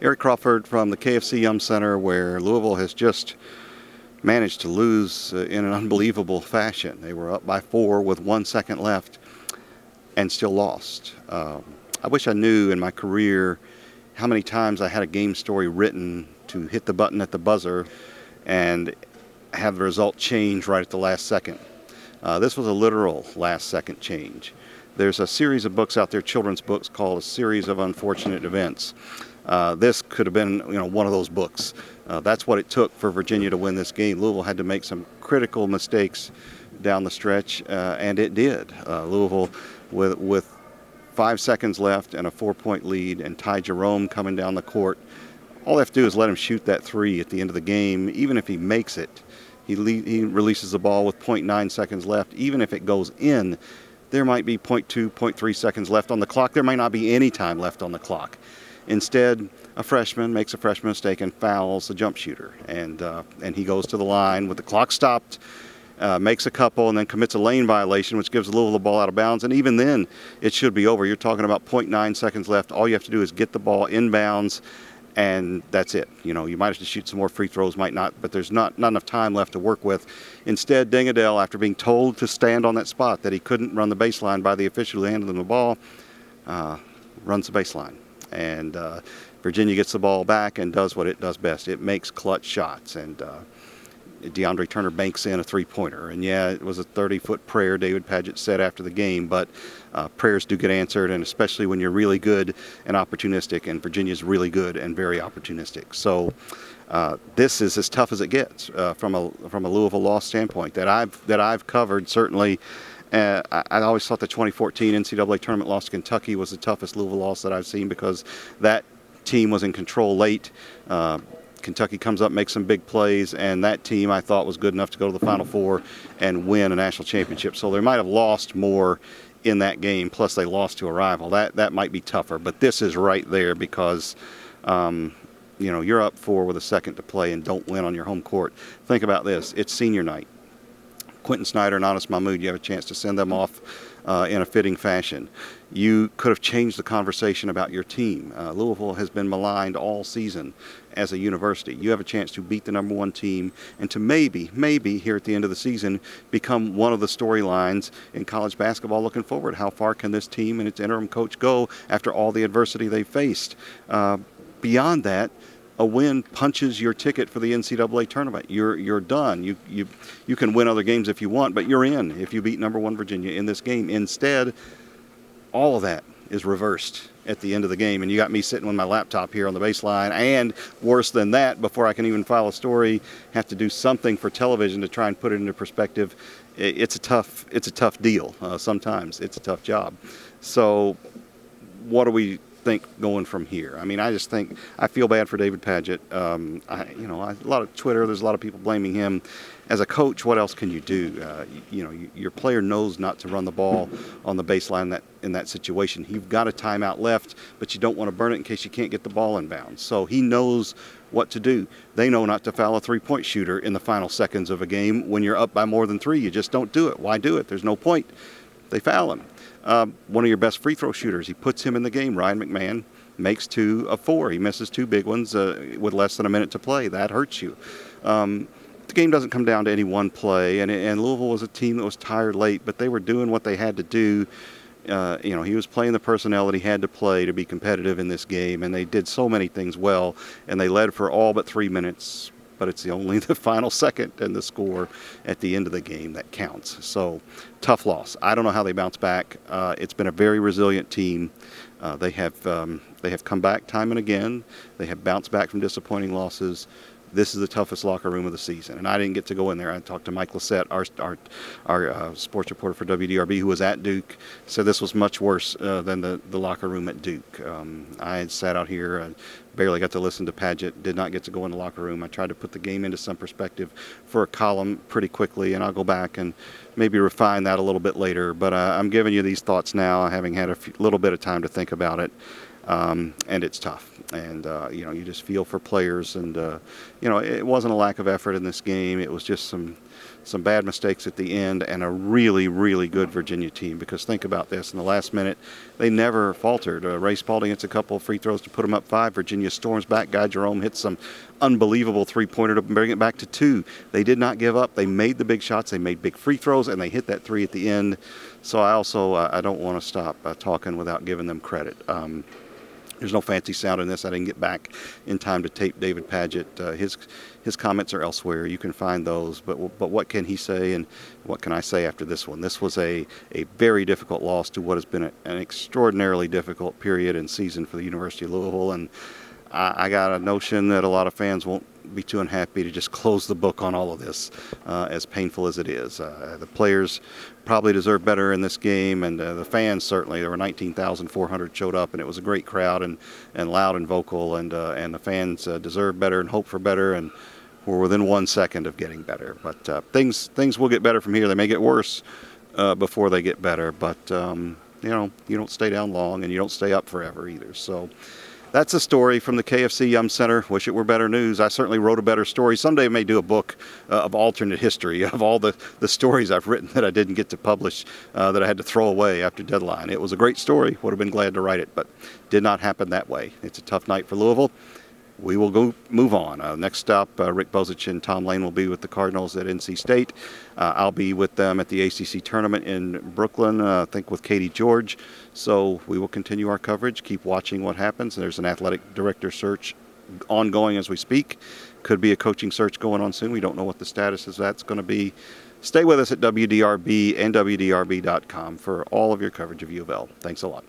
Eric Crawford from the KFC Yum Center, where Louisville has just managed to lose in an unbelievable fashion. They were up by 4 with 1 second left and still lost. I wish I knew in my career how many times I had a game story written to hit the button at the buzzer and have the result change right at the last second. This was a literal last second change. There's a series of books out there, children's books, called A Series of Unfortunate Events. This could have been, one of those books. That's what it took for Virginia to win this game. Louisville had to make some critical mistakes down the stretch, and it did. Louisville, with 5 seconds left and a 4-point lead, and Ty Jerome coming down the court, all they have to do is let him shoot that three at the end of the game. Even if he makes it, he releases the ball with 0.9 seconds left. Even if it goes in, there might be 0.2, 0.3 seconds left on the clock. There might not be any time left on the clock. Instead, a freshman makes a freshman mistake and fouls the jump shooter. And he goes to the line with the clock stopped, makes a couple, and then commits a lane violation, which gives Louisville the ball out of bounds. And even then, it should be over. You're talking about 0.9 seconds left. All you have to do is get the ball inbounds, and that's it. You might have to shoot some more free throws, might not, but there's not enough time left to work with. Instead, Dingadell, after being told to stand on that spot, that he couldn't run the baseline by the official who handed him the ball, runs the baseline. And Virginia gets the ball back and does what it does best. It makes clutch shots. And DeAndre Turner banks in a three-pointer. And, yeah, it was a 30-foot prayer, David Padgett said after the game. But prayers do get answered, and especially when you're really good and opportunistic. And Virginia's really good and very opportunistic. So this is as tough as it gets from a Louisville loss standpoint that I've covered, certainly. I always thought the 2014 NCAA tournament loss to Kentucky was the toughest Louisville loss that I've seen, because that team was in control late. Kentucky comes up, makes some big plays, and that team I thought was good enough to go to the Final Four and win a national championship. So they might have lost more in that game, plus they lost to a rival. That might be tougher, but this is right there because you're up 4 with a second to play and don't win on your home court. Think about this. It's senior night. Quentin Snyder and Anas Mahmoud, you have a chance to send them off in a fitting fashion. You could have changed the conversation about your team. Louisville has been maligned all season as a university. You have a chance to beat the number 1 team and to maybe here at the end of the season become one of the storylines in college basketball looking forward. How far can this team and its interim coach go after all the adversity they faced? Beyond that, a win punches your ticket for the NCAA tournament. You're done. You can win other games if you want, but you're in if you beat number 1 Virginia in this game. Instead, all of that is reversed at the end of the game, and you got me sitting with my laptop here on the baseline, and worse than that, before I can even file a story, have to do something for television to try and put it into perspective. It's a tough deal. Sometimes it's a tough job. So what do we think going from here? I mean, I just think I feel bad for David Padgett. A lot of Twitter, there's a lot of people blaming him. As a coach, what else can you do? Your player knows not to run the ball on the baseline in that situation. You've got a timeout left, but you don't want to burn it in case you can't get the ball in bounds. So he knows what to do. They know not to foul a three-point shooter in the final seconds of a game when you're up by more than 3. You just don't do it. Why do it? There's no point. They foul him. One of your best free throw shooters, he puts him in the game. Ryan McMahon makes 2 of 4. He misses 2 big ones with less than a minute to play. That hurts you. The game doesn't come down to any one play, and Louisville was a team that was tired late, but they were doing what they had to do. He was playing the personnel that he had to play to be competitive in this game, and they did so many things well, and they led for all but 3 minutes. But it's only the final second and the score at the end of the game that counts. So, tough loss. I don't know how they bounce back. It's been a very resilient team. They have come back time and again. They have bounced back from disappointing losses. This is the toughest locker room of the season, and I didn't get to go in there. I talked to Mike Lissette, our sports reporter for WDRB, who was at Duke. Said this was much worse than the locker room at Duke. I had sat out here, and barely got to listen to Padgett. Did not get to go in the locker room. I tried to put the game into some perspective for a column pretty quickly, and I'll go back and maybe refine that a little bit later. But I'm giving you these thoughts now, having had a little bit of time to think about it. And it's tough. And, you just feel for players. And, it wasn't a lack of effort in this game. It was just some some bad mistakes at the end, and a really, really good Virginia team. Because think about this, in the last minute, they never faltered. Ray Spalding hits a couple of free throws to put them up 5. Virginia storms back. Guy Jerome hits some unbelievable three-pointer to bring it back to 2. They did not give up. They made the big shots. They made big free throws, and they hit that 3 at the end. So I don't want to stop talking without giving them credit. There's no fancy sound in this. I didn't get back in time to tape David Padgett. His comments are elsewhere. You can find those. But what can he say, and what can I say after this one? This was a very difficult loss to what has been an extraordinarily difficult period and season for the University of Louisville. And I got a notion that a lot of fans won't be too unhappy to just close the book on all of this, as painful as it is. The players probably deserve better in this game, and the fans certainly. There were 19,400 showed up, and it was a great crowd and loud and vocal, and the fans deserve better and hope for better, and we're within 1 second of getting better. But things will get better from here. They may get worse before they get better, but you don't stay down long, and you don't stay up forever either. So that's a story from the KFC Yum Center. Wish it were better news. I certainly wrote a better story. Someday I may do a book of alternate history of all the stories I've written that I didn't get to publish, that I had to throw away after deadline. It was a great story. Would have been glad to write it, but did not happen that way. It's a tough night for Louisville. We will move on. Next stop, Rick Bozich and Tom Lane will be with the Cardinals at NC State. I'll be with them at the ACC tournament in Brooklyn, I think with Katie George. So we will continue our coverage, keep watching what happens. There's an athletic director search ongoing as we speak. Could be a coaching search going on soon. We don't know what the status of that's going to be. Stay with us at WDRB and WDRB.com for all of your coverage of U of L. Thanks a lot.